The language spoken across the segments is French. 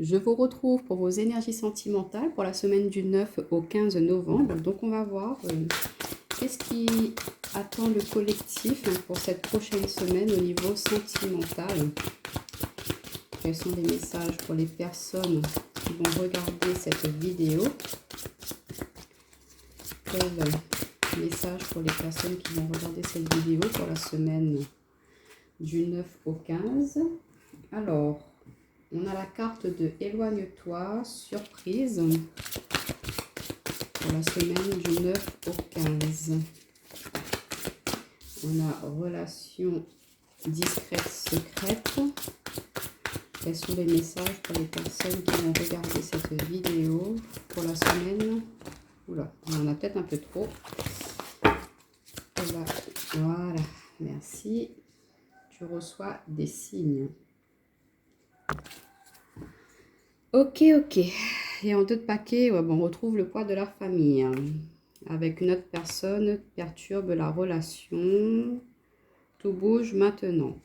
Je vous retrouve pour vos énergies sentimentales pour la semaine du 9 au 15 novembre. Donc on va voir qu'est-ce qui attend le collectif pour cette prochaine semaine au niveau sentimental. Quels sont les messages pour les personnes qui vont regarder cette vidéo? Quel message pour les personnes qui vont regarder cette vidéo pour la semaine du 9 au 15? Alors, on a la carte de éloigne-toi, surprise, pour la semaine du 9 au 15. On a relation discrète, secrète. Quels sont les messages pour les personnes qui vont regarder cette vidéo pour la semaine? Oula, on en a peut-être un peu trop. Voilà, merci. Tu reçois des signes. Ok. Et en 2 de paquet, ouais, bon, on retrouve le poids de la famille. Avec une autre personne, perturbe la relation. Tout bouge maintenant.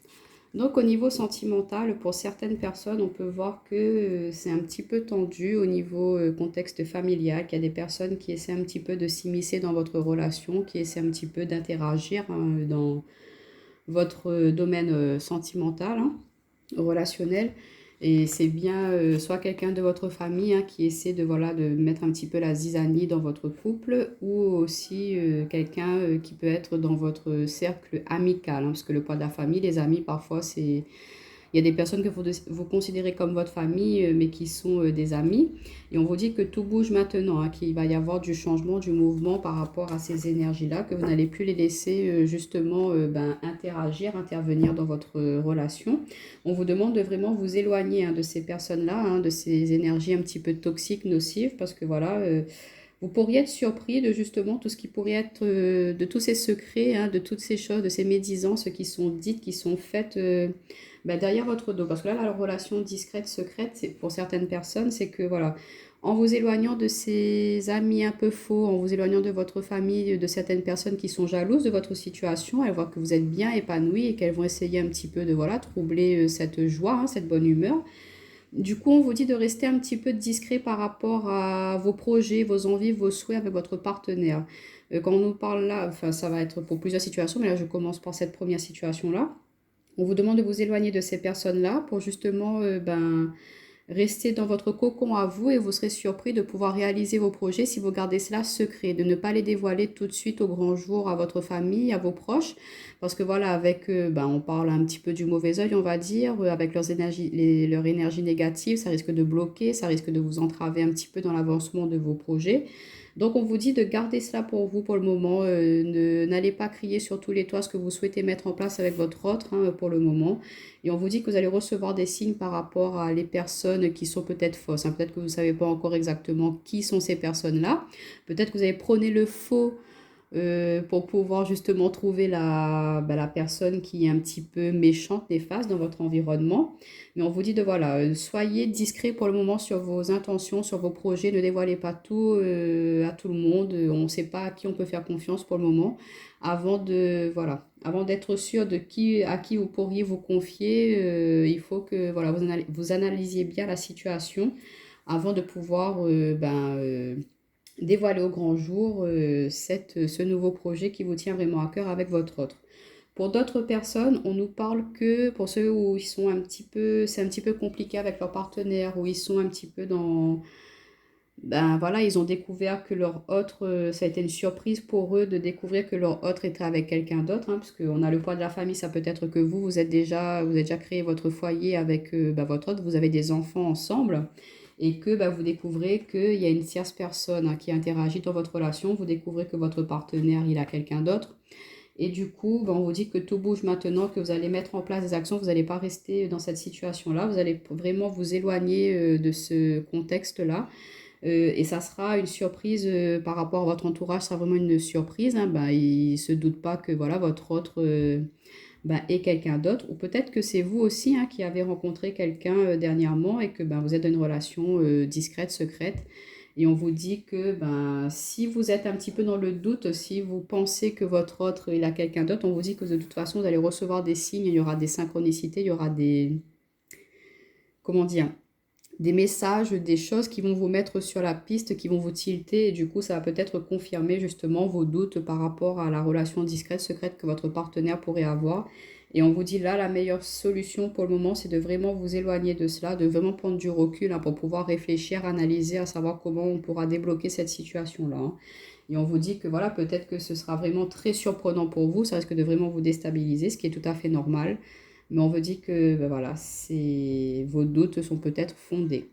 Donc au niveau sentimental, pour certaines personnes, on peut voir que c'est un petit peu tendu au niveau contexte familial, qu'il y a des personnes qui essaient un petit peu de s'immiscer dans votre relation, qui essaient un petit peu d'interagir dans votre domaine sentimental, relationnel. Et c'est bien soit quelqu'un de votre famille qui essaie de, voilà, de mettre un petit peu la zizanie dans votre couple, ou aussi quelqu'un qui peut être dans votre cercle amical, parce que le poids de la famille, les amis, parfois, c'est... Il y a des personnes que vous considérez comme votre famille, mais qui sont des amis. Et on vous dit que tout bouge maintenant, qu'il va y avoir du changement, du mouvement par rapport à ces énergies-là, que vous n'allez plus les laisser justement interagir, intervenir dans votre relation. On vous demande de vraiment vous éloigner de ces personnes-là, de ces énergies un petit peu toxiques, nocives, parce que voilà... vous pourriez être surpris de justement tout ce qui pourrait être, de tous ces secrets, de toutes ces choses, de ces médisances qui sont dites, qui sont faites derrière votre dos. Parce que là, la relation discrète, secrète, pour certaines personnes, c'est que voilà, en vous éloignant de ces amis un peu faux, en vous éloignant de votre famille, de certaines personnes qui sont jalouses de votre situation, elles voient que vous êtes bien épanoui et qu'elles vont essayer un petit peu de voilà, troubler cette joie, cette bonne humeur. Du coup, on vous dit de rester un petit peu discret par rapport à vos projets, vos envies, vos souhaits avec votre partenaire. Quand on nous parle là, enfin ça va être pour plusieurs situations, mais là je commence par cette première situation-là. On vous demande de vous éloigner de ces personnes-là pour justement rester dans votre cocon à vous, et vous serez surpris de pouvoir réaliser vos projets si vous gardez cela secret, de ne pas les dévoiler tout de suite au grand jour à votre famille, à vos proches, parce que voilà, avec on parle un petit peu du mauvais œil, on va dire, avec leur énergie négative, ça risque de bloquer, ça risque de vous entraver un petit peu dans l'avancement de vos projets. Donc on vous dit de garder cela pour vous pour le moment, n'allez pas crier sur tous les toits ce que vous souhaitez mettre en place avec votre autre pour le moment. Et on vous dit que vous allez recevoir des signes par rapport à les personnes qui sont peut-être fausses. Peut-être que vous ne savez pas encore exactement qui sont ces personnes-là. Peut-être que vous avez prôné le faux pour pouvoir justement trouver la personne qui est un petit peu méchante, néfaste dans votre environnement. Mais on vous dit de voilà, soyez discret pour le moment sur vos intentions, sur vos projets, ne dévoilez pas tout à tout le monde. On ne sait pas à qui on peut faire confiance pour le moment. Avant d'être sûr de à qui vous pourriez vous confier, il faut que voilà, vous analysiez bien la situation avant de pouvoir dévoiler au grand jour ce nouveau projet qui vous tient vraiment à cœur avec votre autre. Pour d'autres personnes, on nous parle que pour ceux où ils sont c'est un petit peu compliqué avec leur partenaire, où ils sont un petit peu dans, voilà, ils ont découvert que leur autre, ça a été une surprise pour eux de découvrir que leur autre était avec quelqu'un d'autre, parce qu'on a le poids de la famille, ça peut être que vous avez déjà créé votre foyer avec votre autre, vous avez des enfants ensemble, et que vous découvrez qu'il y a une tierce personne qui interagit dans votre relation, vous découvrez que votre partenaire, il a quelqu'un d'autre. Et du coup, on vous dit que tout bouge maintenant, que vous allez mettre en place des actions, vous n'allez pas rester dans cette situation-là, vous allez vraiment vous éloigner de ce contexte-là. Et ça sera une surprise par rapport à votre entourage, ça sera vraiment une surprise. Ils ne se doutent pas que voilà, votre autre est quelqu'un d'autre. Ou peut-être que c'est vous aussi qui avez rencontré quelqu'un dernièrement et que vous êtes dans une relation discrète, secrète. Et on vous dit que si vous êtes un petit peu dans le doute, si vous pensez que votre autre il a quelqu'un d'autre, on vous dit que de toute façon vous allez recevoir des signes, il y aura des synchronicités, il y aura des... Comment dire? des messages, des choses qui vont vous mettre sur la piste, qui vont vous tilter. Et du coup, ça va peut-être confirmer justement vos doutes par rapport à la relation discrète, secrète que votre partenaire pourrait avoir. Et on vous dit là, la meilleure solution pour le moment, c'est de vraiment vous éloigner de cela, de vraiment prendre du recul hein, pour pouvoir réfléchir, analyser, à savoir comment on pourra débloquer cette situation-là. Hein. Et on vous dit que voilà, peut-être que ce sera vraiment très surprenant pour vous, ça risque de vraiment vous déstabiliser, ce qui est tout à fait normal. Mais on vous dit que ben voilà, vos doutes sont peut-être fondés.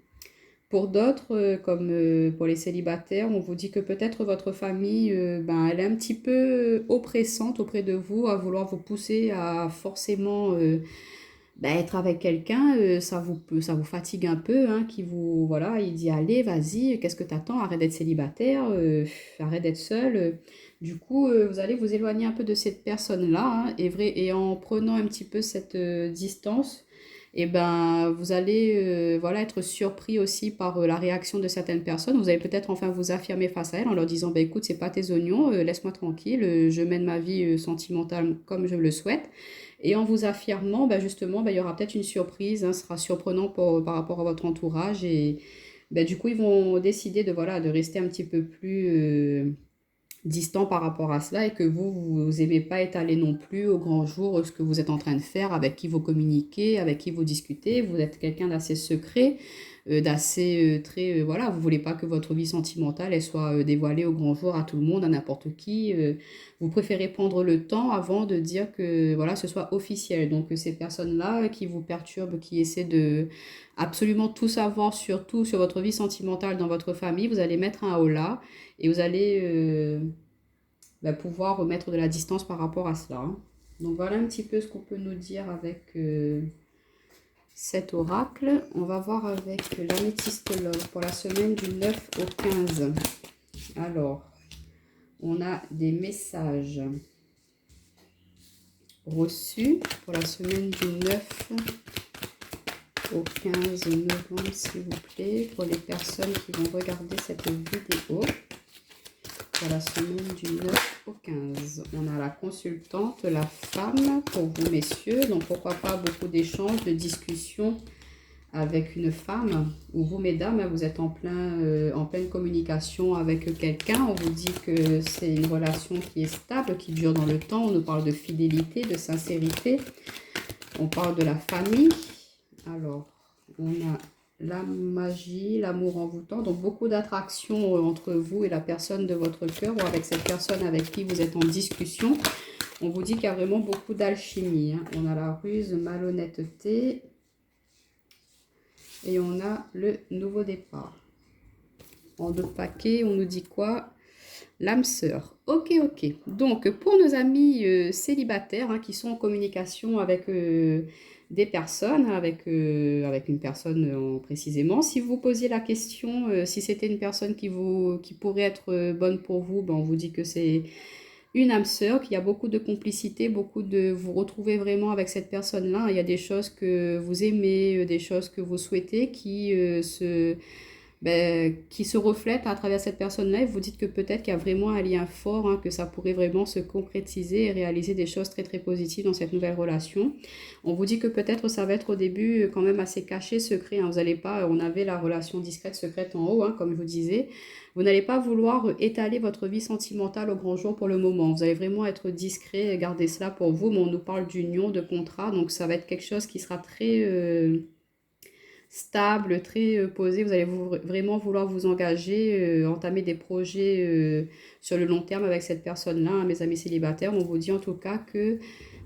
Pour d'autres, comme pour les célibataires, on vous dit que peut-être votre famille, ben, elle est un petit peu oppressante auprès de vous, à vouloir vous pousser à forcément ben, être avec quelqu'un, ça vous fatigue un peu, hein, qui vous, voilà, il dit allez, vas-y, qu'est-ce que t'attends, arrête d'être célibataire, arrête d'être seul. Du coup, vous allez vous éloigner un peu de cette personne-là, hein, et en prenant un petit peu cette distance, et ben, vous allez voilà, être surpris aussi par la réaction de certaines personnes. Vous allez peut-être enfin vous affirmer face à elles en leur disant, bah, écoute, c'est pas tes oignons, laisse-moi tranquille, je mène ma vie sentimentale comme je le souhaite. Et en vous affirmant, bah justement, bah, il y aura peut-être une surprise, hein, ce sera surprenant par rapport à votre entourage. Et bah, du coup, ils vont décider de, voilà, de rester un petit peu plus distants par rapport à cela et que vous aimez pas étaler non plus au grand jour ce que vous êtes en train de faire, avec qui vous communiquez, avec qui vous discutez. Vous êtes quelqu'un d'assez secret, d'assez très... voilà, vous voulez pas que votre vie sentimentale elle soit dévoilée au grand jour à tout le monde, à n'importe qui. Vous préférez prendre le temps avant de dire que voilà, ce soit officiel. Donc ces personnes-là qui vous perturbent, qui essaient de absolument tout savoir sur tout, sur votre vie sentimentale dans votre famille, vous allez mettre un holà et vous allez bah, pouvoir remettre de la distance par rapport à cela. Hein. Donc voilà un petit peu ce qu'on peut nous dire avec cet oracle. On va voir avec l'améthyste love pour la semaine du 9 au 15. Alors, on a des messages reçus pour la semaine du 9 au 15 novembre, s'il vous plaît, pour les personnes qui vont regarder cette vidéo. Pour la semaine du 9 au 15. On a la consultante, la femme, pour vous messieurs. Donc pourquoi pas beaucoup d'échanges, de discussions avec une femme. Ou vous mesdames, vous êtes en pleine communication avec quelqu'un. On vous dit que c'est une relation qui est stable, qui dure dans le temps. On nous parle de fidélité, de sincérité. On parle de la famille. Alors, on a la magie, l'amour envoûtant, donc beaucoup d'attraction entre vous et la personne de votre cœur ou avec cette personne avec qui vous êtes en discussion. On vous dit qu'il y a vraiment beaucoup d'alchimie. Hein. On a la ruse, malhonnêteté et on a le nouveau départ. En 2 paquets, on nous dit quoi? L'âme sœur. Ok, ok. Donc, pour nos amis célibataires hein, qui sont en communication avec des personnes, avec une personne précisément, si vous posiez la question, si c'était une personne qui pourrait être bonne pour vous, ben, on vous dit que c'est une âme sœur, qu'il y a beaucoup de complicité, vous retrouvez vraiment avec cette personne-là. Il y a des choses que vous aimez, des choses que vous souhaitez qui se reflète à travers cette personne-là et vous dites que peut-être qu'il y a vraiment un lien fort, hein, que ça pourrait vraiment se concrétiser et réaliser des choses très très positives dans cette nouvelle relation. On vous dit que peut-être ça va être au début quand même assez caché, secret. Hein. Vous n'allez pas, on avait la relation discrète, secrète en haut, hein, comme je vous disais. Vous n'allez pas vouloir étaler votre vie sentimentale au grand jour pour le moment. Vous allez vraiment être discret, garder cela pour vous. Mais on nous parle d'union, de contrat, donc ça va être quelque chose qui sera très... stable, très posé. Vous allez vraiment vouloir vous engager, entamer des projets sur le long terme avec cette personne-là, hein, mes amis célibataires. On vous dit en tout cas que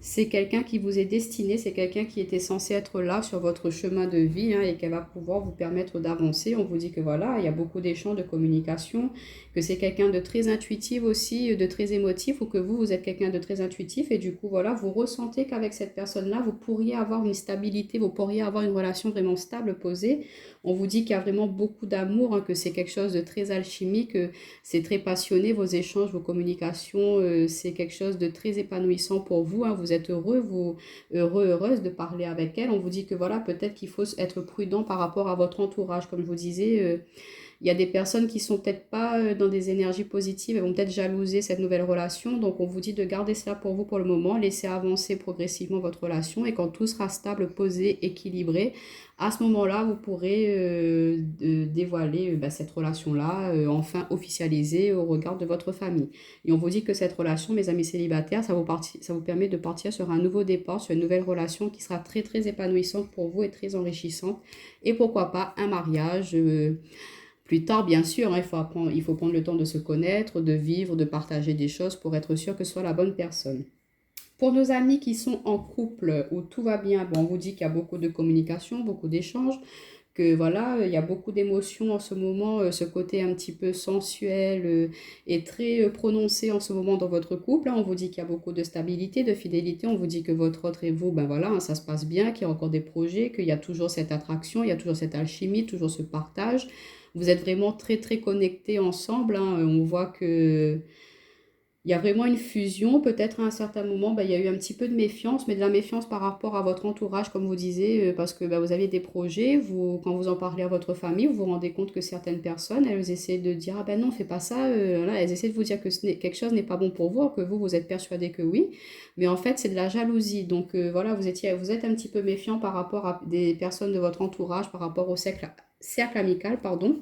c'est quelqu'un qui vous est destiné, c'est quelqu'un qui était censé être là sur votre chemin de vie hein, et qu'elle va pouvoir vous permettre d'avancer. On vous dit que voilà, il y a beaucoup d'échanges, de communication, que c'est quelqu'un de très intuitif aussi, de très émotif, ou que vous êtes quelqu'un de très intuitif et du coup, voilà, vous ressentez qu'avec cette personne-là, vous pourriez avoir une stabilité, vous pourriez avoir une relation vraiment stable, posée. On vous dit qu'il y a vraiment beaucoup d'amour, hein, que c'est quelque chose de très alchimique, c'est très passionné, vos échanges, vos communications, c'est quelque chose de très épanouissant pour vous. Hein, vous êtes heureuse de parler avec elle. On vous dit que voilà, peut-être qu'il faut être prudent par rapport à votre entourage. Comme je vous disais, Il y a des personnes qui sont peut-être pas dans des énergies positives, elles vont peut-être jalouser cette nouvelle relation. Donc on vous dit de garder cela pour vous pour le moment, laisser avancer progressivement votre relation et quand tout sera stable, posé, équilibré, à ce moment-là, vous pourrez dévoiler cette relation-là, enfin officialisée au regard de votre famille. Et on vous dit que cette relation, mes amis célibataires, ça vous permet de partir sur un nouveau départ, sur une nouvelle relation qui sera très très épanouissante pour vous et très enrichissante. Et pourquoi pas un mariage plus tard, bien sûr, hein, il faut prendre le temps de se connaître, de vivre, de partager des choses pour être sûr que ce soit la bonne personne. Pour nos amis qui sont en couple où tout va bien, bon, on vous dit qu'il y a beaucoup de communication, beaucoup d'échanges, que voilà, il y a beaucoup d'émotions en ce moment, ce côté un petit peu sensuel est très prononcé en ce moment dans votre couple, hein. On vous dit qu'il y a beaucoup de stabilité, de fidélité, on vous dit que votre autre et vous, ben voilà, hein, ça se passe bien, qu'il y a encore des projets, qu'il y a toujours cette attraction, il y a toujours cette alchimie, toujours ce partage. Vous êtes vraiment très très connectés ensemble, hein. On voit que il y a vraiment une fusion. Peut-être à un certain moment, il y a eu un petit peu de méfiance, mais de la méfiance par rapport à votre entourage, comme vous disiez, parce que vous avez des projets, quand vous en parlez à votre famille, vous vous rendez compte que certaines personnes, elles essaient de dire, ah ben non, fais pas ça, là, elles essaient de vous dire que quelque chose n'est pas bon pour vous, alors que vous êtes persuadé que oui, mais en fait, c'est de la jalousie. Donc voilà, vous êtes un petit peu méfiant par rapport à des personnes de votre entourage, par rapport au cercle amical, pardon.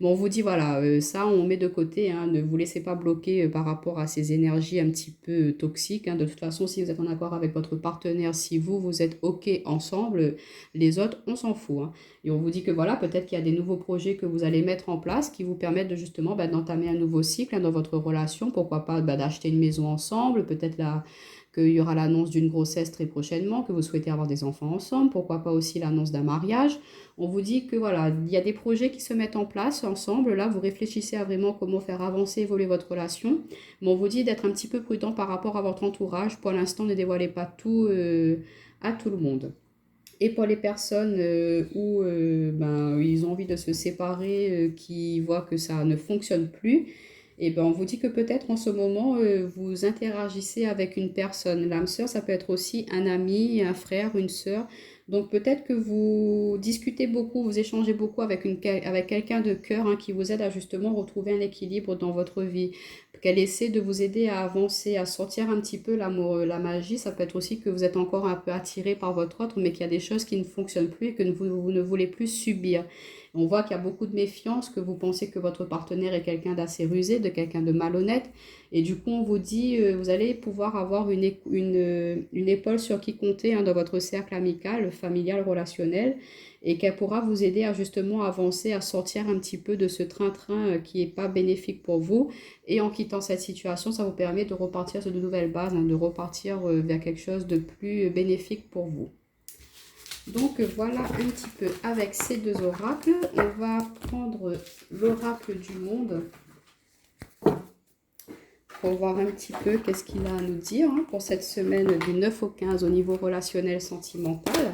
Bon, on vous dit, voilà, ça, on met de côté, hein, ne vous laissez pas bloquer par rapport à ces énergies un petit peu toxiques, hein. De toute façon, si vous êtes en accord avec votre partenaire, si vous êtes OK ensemble, les autres, on s'en fout, hein. Et on vous dit que voilà, peut-être qu'il y a des nouveaux projets que vous allez mettre en place qui vous permettent de justement d'entamer un nouveau cycle, hein, dans votre relation. Pourquoi pas d'acheter une maison ensemble, peut-être là qu'il y aura l'annonce d'une grossesse très prochainement, que vous souhaitez avoir des enfants ensemble, pourquoi pas aussi l'annonce d'un mariage. On vous dit que voilà, il y a des projets qui se mettent en place ensemble. Là, vous réfléchissez à vraiment comment faire avancer, évoluer votre relation. Mais on vous dit d'être un petit peu prudent par rapport à votre entourage. Pour l'instant, ne dévoilez pas tout à tout le monde. Et pour les personnes où ils ont envie de se séparer, qui voient que ça ne fonctionne plus, et ben on vous dit que peut-être en ce moment, vous interagissez avec une personne. L'âme sœur, ça peut être aussi un ami, un frère, une sœur. Donc peut-être que vous discutez beaucoup, vous échangez beaucoup avec quelqu'un de cœur, hein, qui vous aide à justement retrouver un équilibre dans votre vie, qu'elle essaie de vous aider à avancer, à sortir un petit peu l'amour, la magie. Ça peut être aussi que vous êtes encore un peu attiré par votre autre, mais qu'il y a des choses qui ne fonctionnent plus et que vous ne voulez plus subir. On voit qu'il y a beaucoup de méfiance, que vous pensez que votre partenaire est quelqu'un d'assez rusé, de quelqu'un de malhonnête. Et du coup, on vous dit, vous allez pouvoir avoir une épaule sur qui compter, hein, dans votre cercle amical, familial, relationnel, et qu'elle pourra vous aider à justement avancer, à sortir un petit peu de ce train-train qui n'est pas bénéfique pour vous. Et en quittant cette situation, ça vous permet de repartir sur de nouvelles bases, hein, de repartir vers quelque chose de plus bénéfique pour vous. Donc voilà un petit peu avec ces deux oracles. On va prendre l'oracle du monde pour voir un petit peu qu'est-ce qu'il a à nous dire, hein, pour cette semaine du 9 au 15 au niveau relationnel sentimental.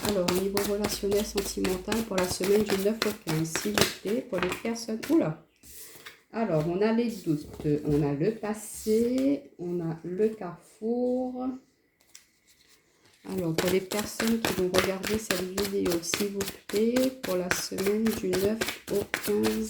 Alors au niveau relationnel sentimental pour la semaine du 9 au 15, s'il vous plaît, pour les personnes... Oula. Alors on a les doutes, on a le passé, on a le carrefour... Alors, pour les personnes qui vont regarder cette vidéo, s'il vous plaît, pour la semaine du 9 au 15.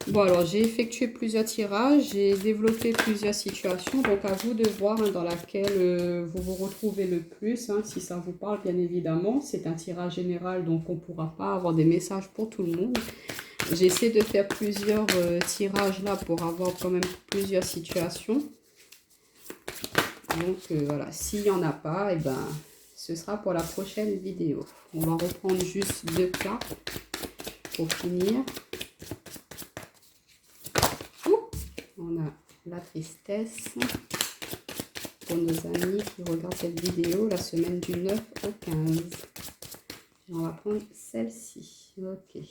Bon, alors, j'ai effectué plusieurs tirages, j'ai développé plusieurs situations. Donc, à vous de voir, hein, dans laquelle vous vous retrouvez le plus, hein, si ça vous parle, bien évidemment. C'est un tirage général, donc on ne pourra pas avoir des messages pour tout le monde. J'essaie de faire plusieurs tirages là pour avoir quand même plusieurs situations. Donc voilà, s'il n'y en a pas, et ce sera pour la prochaine vidéo. On va reprendre juste 2 cartes pour finir. On a la tristesse pour nos amis qui regardent cette vidéo la semaine du 9 au 15. Et on va prendre celle-ci. Ok.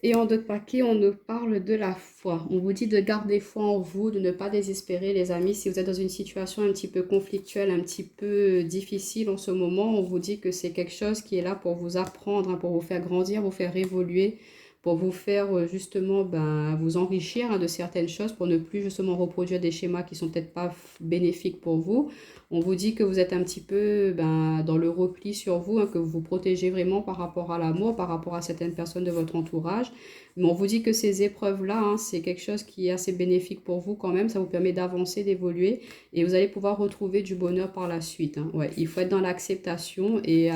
Et en d'autres paquets, on nous parle de la foi. On vous dit de garder foi en vous, de ne pas désespérer, les amis. Si vous êtes dans une situation un petit peu conflictuelle, un petit peu difficile en ce moment, on vous dit que c'est quelque chose qui est là pour vous apprendre, hein, pour vous faire grandir, vous faire évoluer, pour vous faire justement vous enrichir de certaines choses, pour ne plus justement reproduire des schémas qui sont peut-être pas bénéfiques pour vous. On vous dit que vous êtes un petit peu dans le repli sur vous, que vous vous protégez vraiment par rapport à l'amour, par rapport à certaines personnes de votre entourage. Mais on vous dit que ces épreuves-là, c'est quelque chose qui est assez bénéfique pour vous quand même. Ça vous permet d'avancer, d'évoluer et vous allez pouvoir retrouver du bonheur par la suite. Ouais, il faut être dans l'acceptation et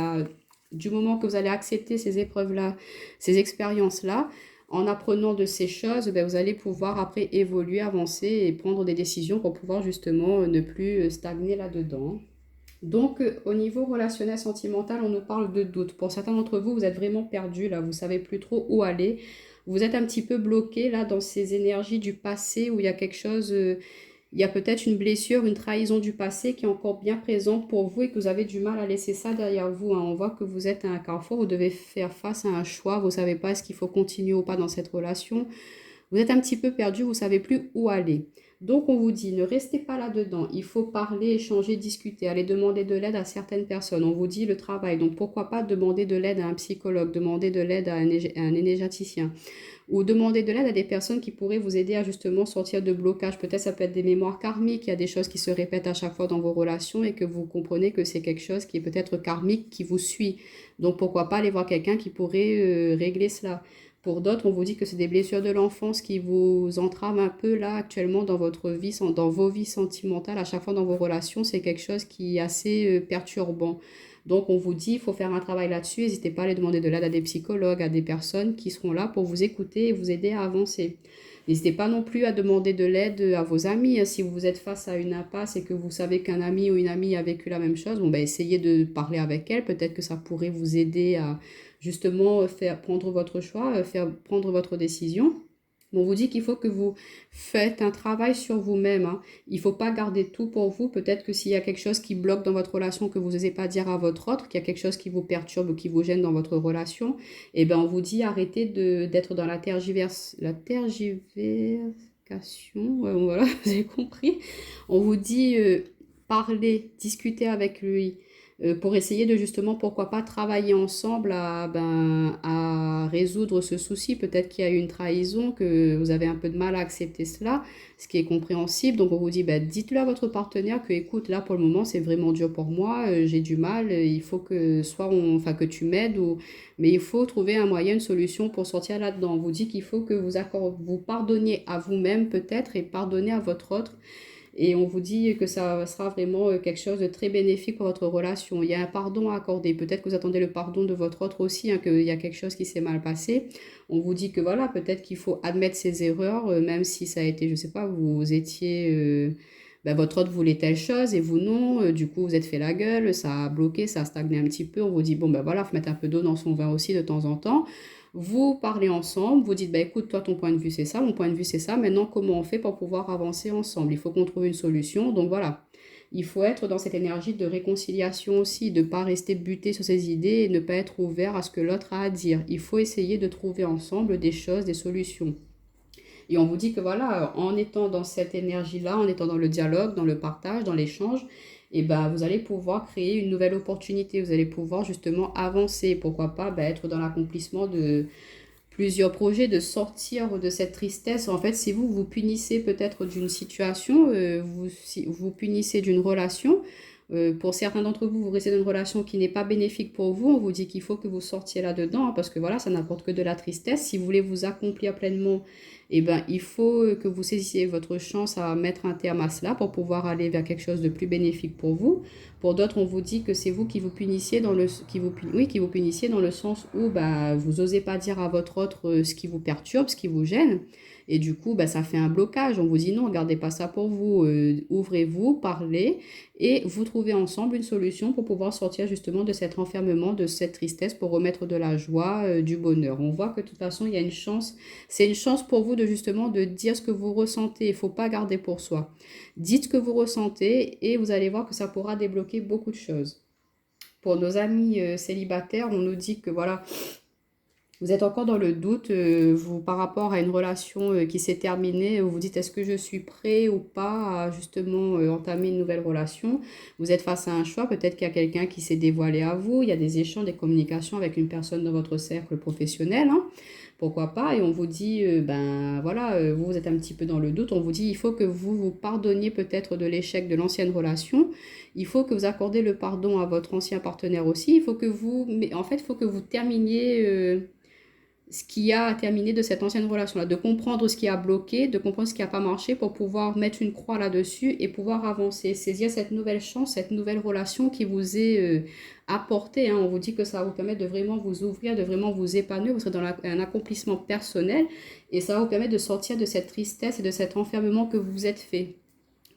du moment que vous allez accepter ces épreuves-là, ces expériences-là, en apprenant de ces choses, vous allez pouvoir après évoluer, avancer et prendre des décisions pour pouvoir justement ne plus stagner là-dedans. Donc, au niveau relationnel sentimental, on nous parle de doute. Pour certains d'entre vous, vous êtes vraiment perdus, là, vous savez plus trop où aller. Vous êtes un petit peu bloqué, là, dans ces énergies du passé où il y a quelque chose, il y a peut-être une blessure, une trahison du passé qui est encore bien présente pour vous et que vous avez du mal à laisser ça derrière vous. On voit que vous êtes à un carrefour, vous devez faire face à un choix, vous ne savez pas est-ce qu'il faut continuer ou pas dans cette relation. Vous êtes un petit peu perdu, vous ne savez plus où aller. Donc on vous dit, ne restez pas là-dedans, il faut parler, échanger, discuter, aller demander de l'aide à certaines personnes. On vous dit le travail, donc pourquoi pas demander de l'aide à un psychologue, demander de l'aide à un énergéticien ou demander de l'aide à des personnes qui pourraient vous aider à justement sortir de blocage. Peut-être ça peut être des mémoires karmiques, il y a des choses qui se répètent à chaque fois dans vos relations et que vous comprenez que c'est quelque chose qui est peut-être karmique, qui vous suit. Donc pourquoi pas aller voir quelqu'un qui pourrait régler cela. Pour d'autres, on vous dit que c'est des blessures de l'enfance qui vous entravent un peu là actuellement dans votre vie, dans vos vies sentimentales, à chaque fois dans vos relations, c'est quelque chose qui est assez perturbant. Donc on vous dit, il faut faire un travail là-dessus, n'hésitez pas à aller demander de l'aide à des psychologues, à des personnes qui seront là pour vous écouter et vous aider à avancer. N'hésitez pas non plus à demander de l'aide à vos amis. Si vous êtes face à une impasse et que vous savez qu'un ami ou une amie a vécu la même chose, essayez de parler avec elle. Peut-être que ça pourrait vous aider à justement faire prendre votre choix, faire prendre votre décision. On vous dit qu'il faut que vous faites un travail sur vous-même. Il ne faut pas garder tout pour vous. Peut-être que s'il y a quelque chose qui bloque dans votre relation que vous n'osez pas dire à votre autre, qu'il y a quelque chose qui vous perturbe ou qui vous gêne dans votre relation, on vous dit arrêtez d'être dans la tergiversation. Ouais, voilà, vous avez compris. On vous dit parler, discuter avec lui pour essayer de justement, pourquoi pas, travailler ensemble à résoudre ce souci. Peut-être qu'il y a eu une trahison, que vous avez un peu de mal à accepter cela, ce qui est compréhensible. Donc on vous dit, dites-le à votre partenaire que, écoute, là pour le moment c'est vraiment dur pour moi, j'ai du mal, il faut que que tu m'aides, mais il faut trouver un moyen, une solution pour sortir là-dedans. On vous dit qu'il faut que vous pardonniez à vous-même peut-être et pardonner à votre autre. Et on vous dit que ça sera vraiment quelque chose de très bénéfique pour votre relation. Il y a un pardon à accorder. Peut-être que vous attendez le pardon de votre autre aussi, qu'il y a quelque chose qui s'est mal passé. On vous dit que voilà, peut-être qu'il faut admettre ses erreurs, même si ça a été, je ne sais pas, vous étiez... votre autre voulait telle chose et vous non, du coup vous êtes fait la gueule, ça a bloqué, ça a stagné un petit peu, on vous dit bon voilà, faut mettre un peu d'eau dans son vin aussi de temps en temps. Vous parlez ensemble, vous dites, écoute, toi, ton point de vue, c'est ça, mon point de vue, c'est ça. Maintenant, comment on fait pour pouvoir avancer ensemble? Il faut qu'on trouve une solution. Donc voilà, il faut être dans cette énergie de réconciliation aussi, de ne pas rester buté sur ses idées et ne pas être ouvert à ce que l'autre a à dire. Il faut essayer de trouver ensemble des choses, des solutions. Et on vous dit que voilà, en étant dans cette énergie-là, en étant dans le dialogue, dans le partage, dans l'échange, vous allez pouvoir créer une nouvelle opportunité. Vous allez pouvoir justement avancer. Pourquoi pas être dans l'accomplissement de plusieurs projets, de sortir de cette tristesse. En fait, si vous vous punissez peut-être d'une situation, si vous punissez d'une relation, pour certains d'entre vous, vous restez dans une relation qui n'est pas bénéfique pour vous, on vous dit qu'il faut que vous sortiez là-dedans, parce que voilà, ça n'apporte que de la tristesse. Si vous voulez vous accomplir pleinement, il faut que vous saisissiez votre chance à mettre un terme à cela pour pouvoir aller vers quelque chose de plus bénéfique pour vous. Pour d'autres, on vous dit que c'est vous qui vous punissiez qui vous punissiez dans le sens où vous n'osez pas dire à votre autre ce qui vous perturbe, ce qui vous gêne. Et du coup, ça fait un blocage. On vous dit non, gardez pas ça pour vous. Ouvrez-vous, parlez et vous trouvez ensemble une solution pour pouvoir sortir justement de cet enfermement, de cette tristesse, pour remettre de la joie, du bonheur. On voit que de toute façon, il y a une chance. C'est une chance pour vous de justement de dire ce que vous ressentez. Il ne faut pas garder pour soi. Dites ce que vous ressentez et vous allez voir que ça pourra débloquer beaucoup de choses. Pour nos amis célibataires, on nous dit que voilà, vous êtes encore dans le doute par rapport à une relation qui s'est terminée. Vous vous dites, est-ce que je suis prêt ou pas à justement entamer une nouvelle relation? Vous êtes face à un choix. Peut-être qu'il y a quelqu'un qui s'est dévoilé à vous. Il y a des échanges, des communications avec une personne de votre cercle professionnel. pourquoi pas. Et on vous dit, ben voilà, vous êtes un petit peu dans le doute. On vous dit, il faut que vous vous pardonniez peut-être de l'échec de l'ancienne relation. Il faut que vous accordez le pardon à votre ancien partenaire aussi. Il faut que vous, mais en fait, il faut que vous terminiez ce qui a terminé de cette ancienne relation-là, de comprendre ce qui a bloqué, de comprendre ce qui n'a pas marché pour pouvoir mettre une croix là-dessus et pouvoir avancer, saisir cette nouvelle chance, cette nouvelle relation qui vous est apportée. Hein. On vous dit que ça va vous permettre de vraiment vous ouvrir, de vraiment vous épanouir, vous serez dans un accomplissement personnel et ça va vous permettre de sortir de cette tristesse et de cet enfermement que vous vous êtes fait.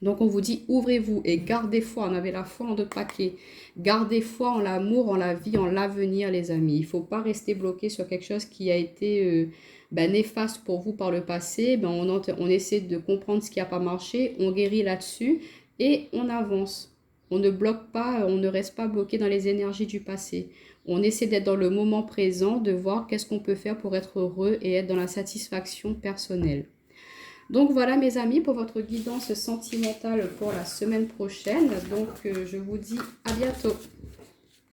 Donc on vous dit ouvrez-vous et gardez foi, on avait la foi en deux paquets. Gardez foi en l'amour, en la vie, en l'avenir les amis. Il ne faut pas rester bloqué sur quelque chose qui a été néfaste pour vous par le passé. On essaie de comprendre ce qui n'a pas marché, on guérit là-dessus et on avance. On ne bloque pas, on ne reste pas bloqué dans les énergies du passé. On essaie d'être dans le moment présent, de voir qu'est-ce qu'on peut faire pour être heureux et être dans la satisfaction personnelle. Donc voilà mes amis pour votre guidance sentimentale pour la semaine prochaine. Donc je vous dis à bientôt.